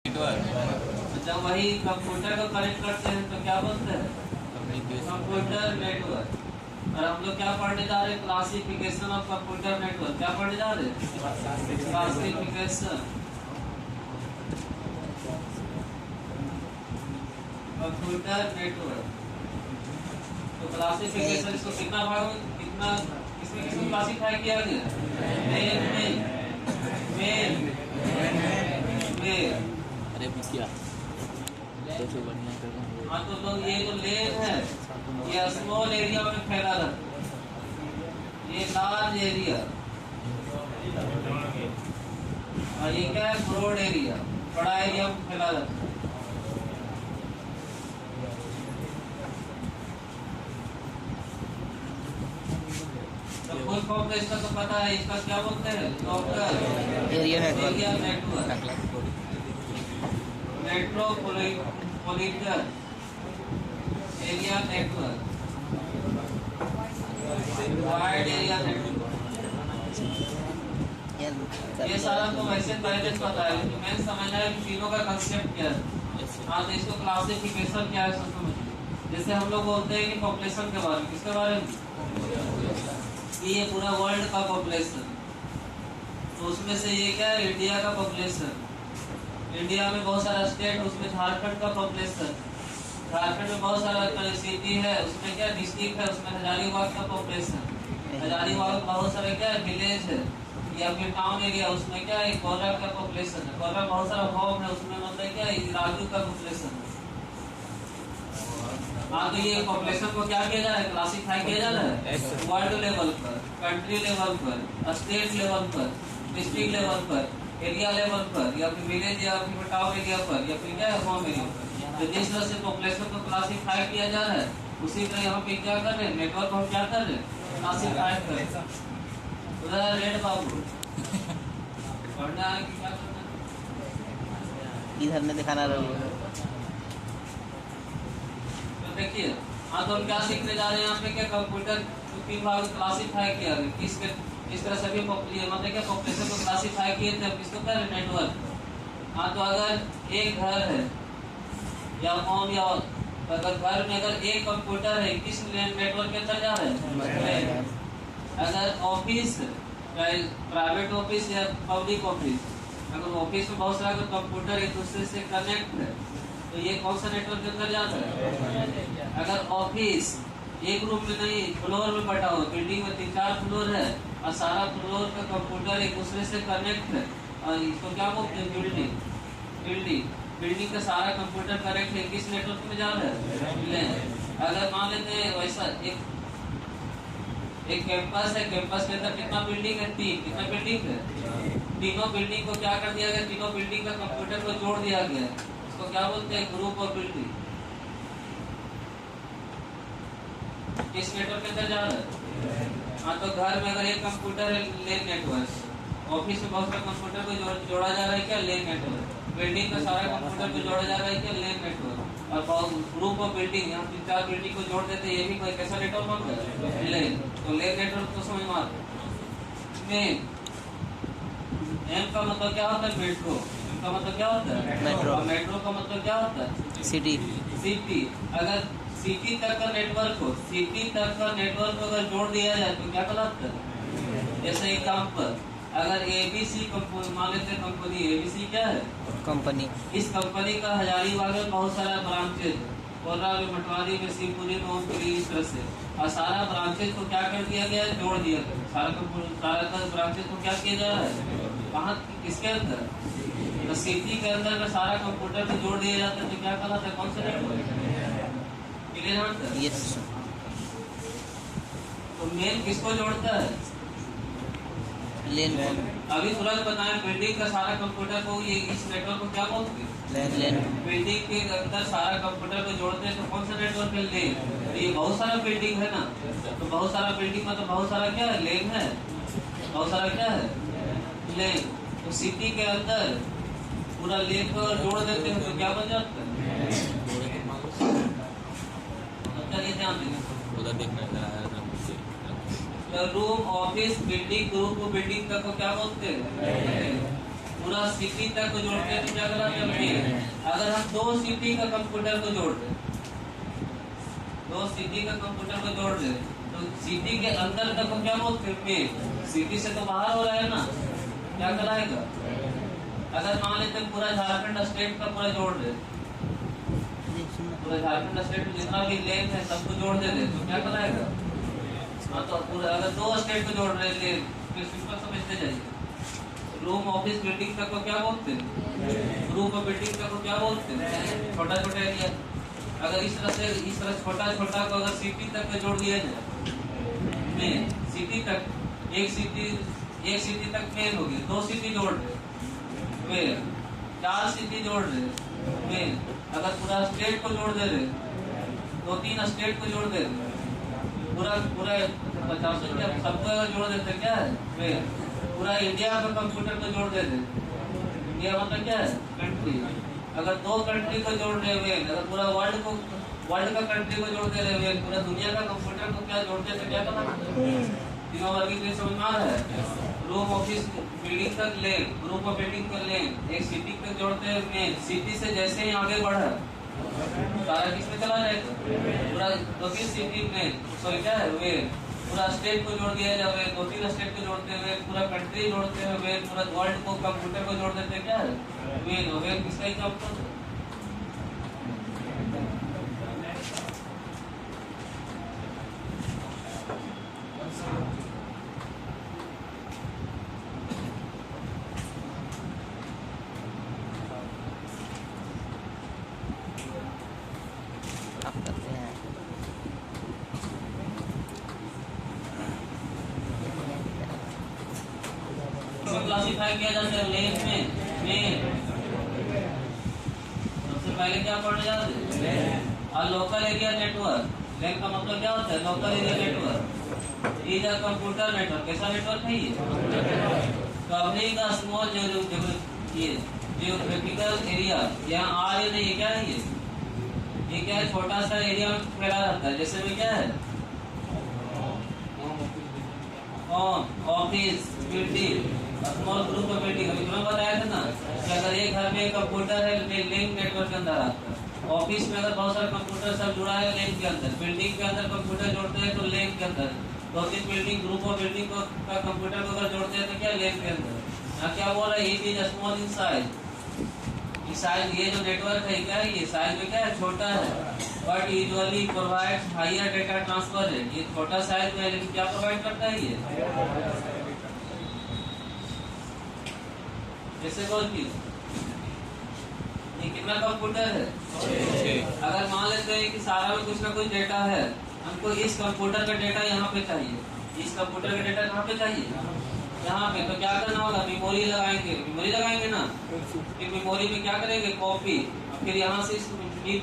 जब वही कंप्यूटर को कनेक्ट करते हैं तो क्या बोलते हैं? Computer network. और हम लोग क्या पढ़ने जा रहे हैं? Classification of computer network. क्या पढ़ने जा रहे हैं? Classification computer network. तो क्लासिफिकेशन इसको कितना भाग में कितना इसमें किसमें क्लासिफाई किया गया? मेल। अरे क्या तो बढ़िया कर रहा हूँ। हाँ तो लोग ये जो लेन है ये स्मॉल एरिया में फैला रहता है, ये लार्ज एरिया, और ये क्या है? ब्रॉड एरिया, बड़ा एरिया में फैला रहता है। तो फुल फॉर्म तो इसका तो पता है, इसका क्या बोलते हैं? Local area network, metropolitan area network, wide area network. ये सारा तो वैसे पहले से पता है, लेकिन मैं समझना है कि तीनों का कंसेप्ट क्या है। हाँ तो इसको क्लासिफिकेशन क्या है समझिए। जैसे हम लोग बोलते हैं कि पॉपुलेशन के बारे में, किसके बारे में? ये पूरा वर्ल्ड का पॉपुलेशन, तो उसमें से ये क्या है? इंडिया का पॉपुलेशन। इंडिया में बहुत सारा स्टेट, उसमें झारखंड का पॉपुलेशन, झारखंड में बहुत सारा सिटी है, उसमें क्या डिस्ट्रिक्ट है, उसमें हजारीबाग का पॉपुलेशन, हजारीबाग में बहुत सारे क्या विलेज है या फिर टाउन एरिया, उसमें क्या है? कोरबा का पॉपुलेशन है, कोरबा बहुत सारा होम है, उसमें मतलब क्या है? राजू का पॉपुलेशन है। हाँ तो ये पॉपुलेशन को क्या किया जा रहा है? क्लासिफाई किया जा रहा है वर्ल्ड लेवल पर, कंट्री लेवल पर, स्टेट लेवल पर, डिस्ट्रिक्ट लेवल पर, एरिया लेवल पर, या फिर विलेज या फिर टाउन एरिया पर, या फिर क्या है? होम एरिया पर। तो जिस तरह से पॉपुलेशन को क्लासिफाई किया जा रहा है, उसी तरह यहाँ पे क्या कर रहे हैं? नेटवर्क को हम क्या कर रहे हैं? क्लासिफाई कर रहे हैं। उधर रेड बाबू पढ़ना है कि क्या करना है? इधर में दिखाना रही देखिए, हाँ तो हम क्या सीखने जा रहे हैं यहाँ पे? क्या कंप्यूटर तीन भाग में क्लासिफाई किया गया, किस तरह से भी मतलब क्या पॉपुलेशन को क्लासिफाई किए थे, किसको कह रहे? नेटवर्क। हाँ तो अगर एक घर है या होम, या अगर घर में अगर एक कंप्यूटर है, किस नेटवर्क के अंदर जा रहे हैं? अगर ऑफिस, प्राइवेट ऑफिस या पब्लिक ऑफिस, अगर ऑफिस में बहुत सारा कंप्यूटर एक दूसरे से कनेक्ट है, तो ये कौन सा नेटवर्क के अंदर जाता है? अगर ऑफिस एक रूम में नहीं, फ्लोर में बटा हो, बिल्डिंग में 3-4 फ्लोर है और सारा फ्लोर का कंप्यूटर एक दूसरे से कनेक्ट है, और इसको क्या बोलते हैं? बिल्डिंग का सारा कंप्यूटर कनेक्ट है, किस नेटवर्क में जा रहा है? अगर मान लेते हैं वैसा एक कैंपस है, कैंपस के अंदर कितना बिल्डिंग है? 3। कितना बिल्डिंग है? तीनों बिल्डिंग को क्या कर दिया गया? तीनों बिल्डिंग का कंप्यूटर को जोड़ दिया गया। इसको क्या बोलते हैं? Group of building. किस नेटवर्क के अंदर जा रहा है? हाँ तो घर में अगर एक कंप्यूटर है, लेन नेटवर्क। ऑफिस में बहुत सारे कंप्यूटर को जोड़ा जा रहा है, क्या? लेन नेटवर्क। बिल्डिंग का सारा कंप्यूटर को जोड़ा जा रहा है, क्या? लेन नेटवर्क। और ग्रुप ऑफ बिल्डिंग, यहाँ 3-4 बिल्डिंग को जोड़ देते हैं, ये भी कोई कैसा नेटवर्क बनता है? लेन। तो लेन नेटवर्क तो समझ में आता है। एम का मतलब क्या होता है? मेट्रो। एम का मतलब क्या होता है? मेट्रो। मेट्रो का मतलब क्या होता है? सिटी। अगर सिटी तक का नेटवर्क हो, सिटी तक का नेटवर्क को अगर जोड़ दिया जाए तो क्या कहलाता है? जैसे एग्जाम्पल, अगर एबीसी कंपनी मान लेते हैं, कंपनी एबीसी क्या है? कंपनी। इस कंपनी का हजारीबाग में बहुत सारा ब्रांचेज, कोर्रा में, मटवारी में, शिवपुरी में, ओमपुरी, इस तरह से, और सारा ब्रांचेज को क्या कर दिया गया है? जोड़ दिया गया। सारा ब्रांचेज को क्या किया जा रहा है? कहाँ? किसके अंदर? तो सिटी के अंदर में सारा कंप्यूटर को जोड़ दिया जाता है, तो क्या कहलाता है? कौन सा नेटवर्क? यस। तो मेन किसको जोड़ता है? लेन। अभी तुरंत बताएं, बिल्डिंग का सारा कंप्यूटर को ये इस नेटवर्क को क्या बोलते हैं? लेन। बिल्डिंग के अंदर सारा कंप्यूटर को जोड़ते हैं, तो कौन सा नेटवर्क है? लेन। तो ये बहुत सारा बिल्डिंग है ना, तो बहुत सारा बिल्डिंग मतलब बहुत सारा क्या है? लेन है। बहुत सारा क्या है? लेन। तो सिटी के अंदर पूरा लेन को जोड़ देते हैं तो क्या बन जाता है? चलिए ध्यान देंगे। Room, office, building, group building का को क्या बोलते हैं? पूरा सिटी तक को जोड़ते हैं तो क्या कहलाता है मेन। अगर हम दो सिटी का कंप्यूटर को जोड़ दें, दो सिटी का कंप्यूटर को जोड़ दें तो सिटी के अंदर तक को क्या बोलते हैं मेन। सिटी से तो बाहर हो रहा है ना, क्या कहलाएगा। अगर मान लेते हैं पूरा झारखंड स्टेट का पूरा जोड़ दे, पूरा झारखंड स्टेट में जितना भी लेन है सबको जोड़ दे तो क्या कहलाएगा। हाँ तो पूरा अगर दो स्टेट को जोड़ रहे थे फिर सिंपल समझते जाइए। रूम ऑफिस बिल्डिंग तक को क्या बोलते हैं, ग्रुप ऑफ बिल्डिंग तक को क्या बोलते हैं, छोटा छोटा एरिया। अगर इस तरह छोटा छोटा को अगर सिटी तक में जोड़ दिया जाए, मेन सिटी तक, एक सिटी तक मेन हो गई, दो सिटी जोड़ रहे मेन, चार सिटी जोड़ रहे मेन। अगर पूरा स्टेट को जोड़ दे रहे, दो तीन स्टेट को जोड़ दे रहे, पूरा 50 सबको अगर जोड़ देते क्या है मेन। पूरा इंडिया का कंप्यूटर को जोड़ देते, इंडिया मतलब क्या है कंट्री। अगर दो कंट्री को जोड़ रहे हुए, अगर पूरा वर्ल्ड का कंट्री को जोड़ दे रहे हुए, पूरा दुनिया का कंप्यूटर को क्या जोड़ते थे, क्या करना तीनों वर्ग के समझ में आ रहा है। रूम ऑफिस बिल्डिंग तक लेन, ग्रुप ऑफ बिल्डिंग का लेन, एक सिटी तक जोड़ते हैं मेन। सिटी से जैसे ही आगे बढ़ा सारा किसमें चला जाएगा, पूरा दो तीन सिटी में सॉरी क्या है वे, पूरा स्टेट को जोड़ दिया जाए, दो तीन स्टेट को जोड़ते हुए पूरा कंट्री जोड़ते हुए पूरा वर्ल्ड को कंप्यूटर को जोड़ देते क्या है वे किसका ही काम करते। क्लासिफाई किया जाता है लेन में सबसे पहले क्या पढ़ने जाते हैं और लोकल एरिया नेटवर्क। लेन का मतलब क्या होता है, local area network is a computer network. कैसा नेटवर्क है ये, covering a small geographical area. यहाँ आर नहीं है, क्या है ये क्या है, छोटा सा एरिया में फैला रहता है। जैसे में क्या है office building, small group of building. अभी तुम्हें बताया था ना कि अगर एक घर में कंप्यूटर है लिंक नेटवर्क के अंदर आता है। ऑफिस में अगर बहुत सारे कंप्यूटर सब जुड़ा है लिंक के अंदर, बिल्डिंग के अंदर कंप्यूटर जोड़ते हैं तो लिंक के अंदर, दो तीन बिल्डिंग ग्रुप ऑफ बिल्डिंग का कंप्यूटर को अगर जोड़ते हैं तो क्या लिंक के अंदर। यहाँ क्या बोल रहा है, it is small in size. Size ये जो नेटवर्क है क्या है, ये साइज में क्या है छोटा है, but usually provide higher data transfer rate. ये छोटा साइज में लेकिन क्या प्रोवाइड करता है जैसे बोल की ये कितना कंप्यूटर है। अगर मान लेते हैं कि सारा में कुछ ना कुछ डेटा है, हमको इस कंप्यूटर का डेटा यहाँ पे चाहिए, इस कंप्यूटर का डेटा कहाँ पे चाहिए यहाँ पे, तो क्या करना होगा, मेमोरी लगाएंगे ना। फिर मेमोरी में क्या करेंगे कॉपी, फिर यहाँ से इस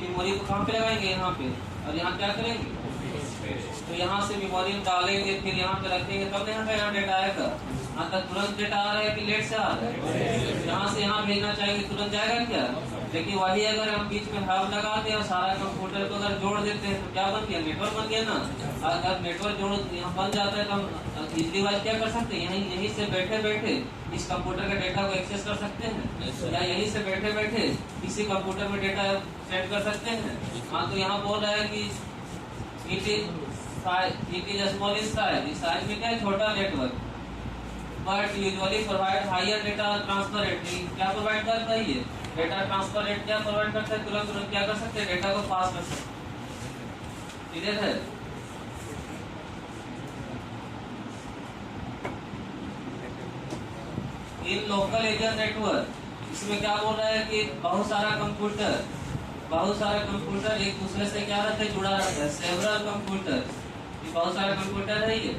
मेमोरी को कहाँ पे लगाएंगे यहाँ पे, और यहाँ क्या करेंगे तो यहाँ से मेमोरी में डालेंगे, फिर यहाँ पे रखेंगे, तब यहाँ डेटा आएगा। यहाँ तक तुरंत डेटा आ रहा है कि लेट से आ रहा है, यहाँ से यहाँ भेजना चाहिए तुरंत जाएगा क्या। लेकिन वही अगर हम बीच में हब लगा दें और सारा कंप्यूटर को अगर जोड़ देते हैं तो क्या बन गया, नेटवर्क बन गया ना। अगर नेटवर्क जोड़ यहाँ बन जाता है तो हम इजली वाइज क्या कर सकते हैं, यहीं से बैठे बैठे इस कंप्यूटर का डेटा को एक्सेस कर सकते हैं, या यहीं से बैठे बैठे किसी कंप्यूटर में डेटा सेट कर सकते हैं। हाँ तो यहाँ बोल रहा है कि it is small in size. इस साइज में क्या है छोटा network, but usually provide higher data transfer rate. क्या प्रोवाइड करता है ये डेटा ट्रांसफर रेट, क्या प्रोवाइड करता है, तुरंत क्या कर सकते हैं डेटा को पास कर सकते हैं। क्लियर है। इन लोकल एरिया नेटवर्क, इसमें क्या बोल रहा है कि बहुत सारा कंप्यूटर एक दूसरे से क्या रहता है जुड़ा रहता है, सेवरल कंप्यूटर। बहुत सारा कंप्यूटर है ये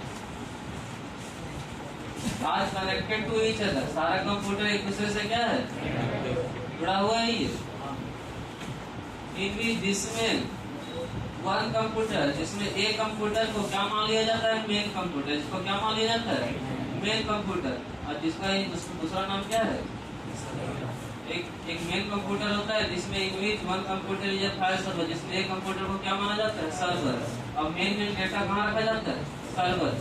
आज कनेक्टेड टू ईच अदर। सारा कंप्यूटर एक दूसरे से क्या है जुड़ा हुआ है ये। जिसमें वन कंप्यूटर, जिसमें एक कंप्यूटर को क्या मान लिया जाता है मेन कंप्यूटर, इसको क्या मान लिया जाता है मेन कंप्यूटर, और जिसका दूसरा नाम क्या है एक मेन कंप्यूटर होता है जिसमें इमेज वन कंप्यूटर या फाइल सर्वर, जिसमें एक कंप्यूटर को क्या माना जाता है सर्वर, और मेन डेटा कहाँ रखा जाता है सर्वर।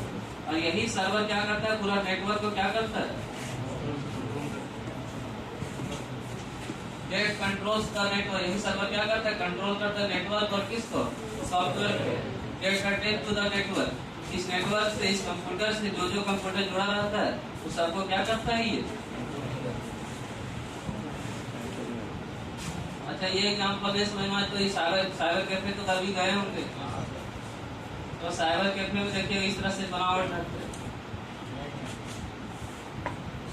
और यही सर्वर क्या करता है पूरा नेटवर्क को क्या करता है डेट कंट्रोल्स द नेटवर्क, यही सर्वर क्या करता है, कंट्रोल करता है नेटवर्क और किसको, सॉफ्टवेयर को। That attach to the network, इस नेटवर्क से, इस कंप्यूटर से जो जो कंप्यूटर जुड़ा रहता है उस सबको क्या करता है ये। अच्छा ये एग्जाम्पल है समझ में, तो ये साइबर कैफे तो कभी गए होंगे, तो साइबर कैफे में देखिए इस तरह से बनावट रहते हैं।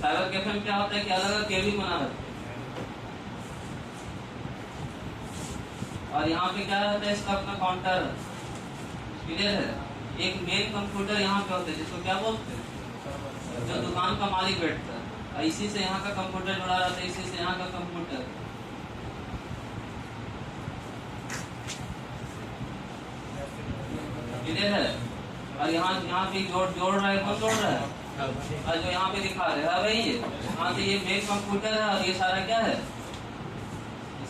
साइबर कैफे में क्या होता है कि अलग अलग केबिन बना रहता है, और यहाँ पे क्या रहता है, इसका अपना काउंटर क्लियर है। एक मेन कंप्यूटर यहाँ पे होता है जिसको क्या बोलते हैं, जो दुकान का मालिक बैठता है, और इसी से यहाँ का कंप्यूटर जुड़ा रहता है, इसी से यहाँ का कंप्यूटर। क्लियर है। और यहाँ पे जोड़ रहा है, कौन जोड़ रहा है, और जो यहाँ पे दिखा रहे हैं भाई ये, हाँ तो ये मेन कंप्यूटर है और ये सारा क्या है,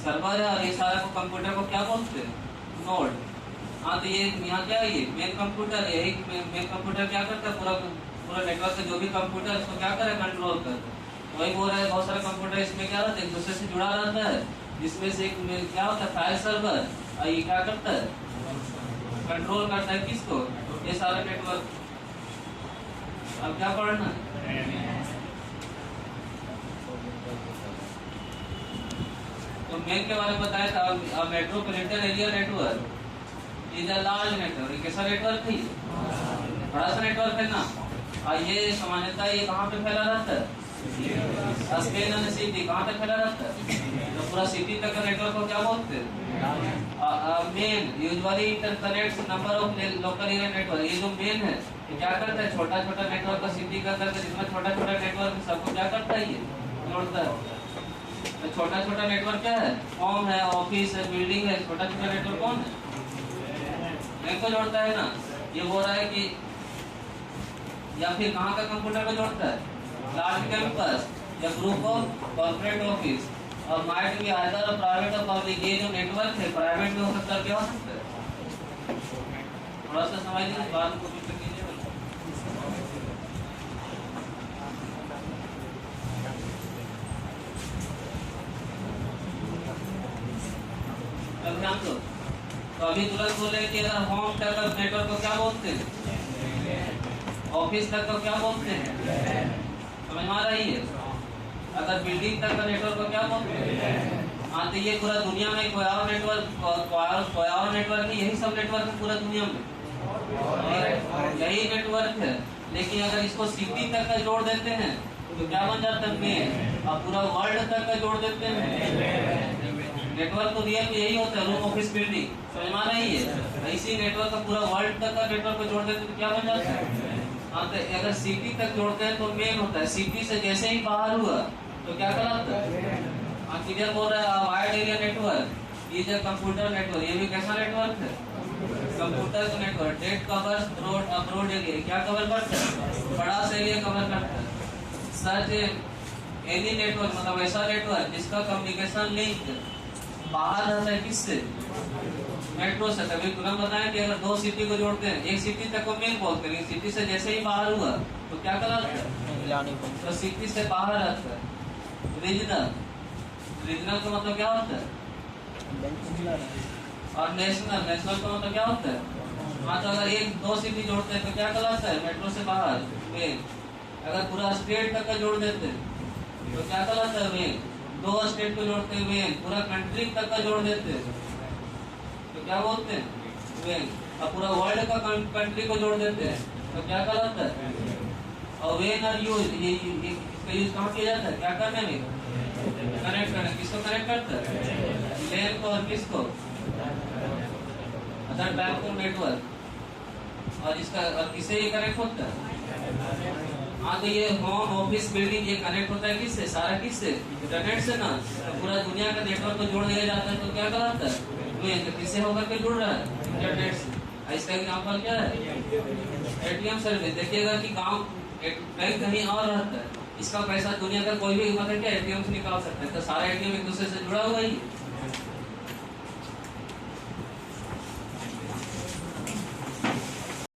सर्वर है, और ये सारा को कंप्यूटर को क्या बोलते हैं, नोड। हाँ तो ये यहाँ क्या है, ये मेन कंप्यूटर, यही मेन कंप्यूटर क्या करता है, पूरा नेटवर्क से जो भी कंप्यूटर है उसको क्या करे, कंट्रोल करता है। वही बोल रहा है बहुत सारे कंप्यूटर इसमें क्या रहता है, एक दूसरे से जुड़ा रहता है, जिसमें से एक क्या होता है, फाइल सर्वर, और ये क्या करता है, कंट्रोल करता है किसको, ये सारा नेटवर्क। अब क्या पढ़ना, तो मेन के बारे में बताया था। Metropolitan area network is a large network, कैसा नेटवर्क है, बड़ा सा नेटवर्क है ना। और ये सामान्यतः ये कहाँ पे फैला रहता है, स्पेन और सिटी, कहाँ तक फैला रहता है, तो पूरा सिटी तक का नेटवर्क को क्या बोलते हैं, main. Usually interconnects number of local area network, ये जो मेन है ये क्या करता है, छोटा छोटा नेटवर्क का सिटी का करके, जितना छोटा छोटा नेटवर्क सबको क्या करता है, ये जोड़ता है। तो छोटा छोटा नेटवर्क क्या है, होम है, ऑफिस है, बिल्डिंग है, छोटा छोटा नेटवर्क कौन है, बैंक को जोड़ता है ना। ये बोल रहा है कि या फिर कहाँ का कंप्यूटर को जोड़ता है, लार्ज कैंपस या ग्रुप ऑफ कॉर्पोरेट ऑफिस, और माइट भी आइदर प्राइवेट और पब्लिक। ये जो नेटवर्क है प्राइवेट में हो सकता है, क्या हो सकता है, थोड़ा सा समझ लीजिए, बात को कीजिए। ध्यान दो, तो अभी तुरंत बोले कि अगर होम तक नेटवर्क को क्या बोलते हैं, ऑफिस तक को क्या बोलते हैं, समझ में आ रही है। अगर बिल्डिंग तक का नेटवर्क को क्या बोलते हैं, हाँ तो ये पूरा दुनिया में कोई और नेटवर्क नहीं, यही सब नेटवर्क है पूरा दुनिया में, यही नेटवर्क है। लेकिन अगर इसको सिटी तक का जोड़ देते हैं तो क्या बन जाता है, मेन, और पूरा वर्ल्ड तक का जोड़ देते हैं। नेटवर्क तो रियल में यही होता है, रूम, ऑफिस, बिल्डिंग, समझ में आ रही है। इसी नेटवर्क का पूरा वर्ल्ड तक का नेटवर्क को जोड़ देते हैं तो क्या बन जाता है, हाँ तो अगर सिटी तक जोड़ते हैं तो मेन होता है। सिटी से जैसे ही बाहर हुआ तो क्या कहलाता है, हाँ क्लियर बोल रहा है। Wide area network is a computer network, ये भी कैसा नेटवर्क है, कंप्यूटर का network. That covers broad area, क्या कवर करता है, बड़ा सा एरिया कवर करता है। सच एनी नेटवर्क मतलब ऐसा नेटवर्क जिसका कम्युनिकेशन लिंक बाहर रहता है, किससे, मेट्रो से। कभी तुरंत बताएं कि अगर दो सिटी को जोड़ते हैं, एक सिटी तक को मेन बोलते हैं, सिटी से जैसे ही बाहर हुआ तो क्या कहलाता है, तो सिटी से बाहर रहता है। रीजनल, रीजनल का मतलब क्या होता है, और नेशनल, नेशनल का मतलब क्या होता है, हाँ तो अगर एक दो सिटी जोड़ते हैं तो क्या कहलाता है, मेट्रो से बाहर मेन। अगर पूरा स्टेट तक का जोड़ देते हैं तो क्या कहलाता है, मेन। दो स्टेट को जोड़ते हैं मेन, पूरा कंट्री तक का जोड़ देते हैं तो क्या बोलते हैं, मेन। और पूरा वर्ल्ड का कंट्री को जोड़ देते हैं तो क्या कहलाता है, और वेन और यूज, इसका यूज कहाँ किया जाता है, क्या करने में, कनेक्ट करने। किसको कनेक्ट करता है, लेन को और किसको, अदर टाइप ऑफ नेटवर्क। और इसका और किससे ये कनेक्ट होता है, हाँ तो ये होम, ऑफिस, बिल्डिंग, ये कनेक्ट होता है किससे, सारा किससे, इंटरनेट से ना। तो पूरा दुनिया का नेटवर्क को जोड़ दिया जाता है तो क्या कहलाता है, किससे होकर के जुड़ रहा है, इंटरनेट से। इसका एग्जाम्पल क्या है, एटीएम सर्विस। देखिएगा कि गांव बैंक कहीं और रहता है, इसका पैसा दुनिया का कोई भी मतलब क्या एटीएम से निकाल सकता है, तो सारा एटीएम एक दूसरे से जुड़ा हुआ ही है।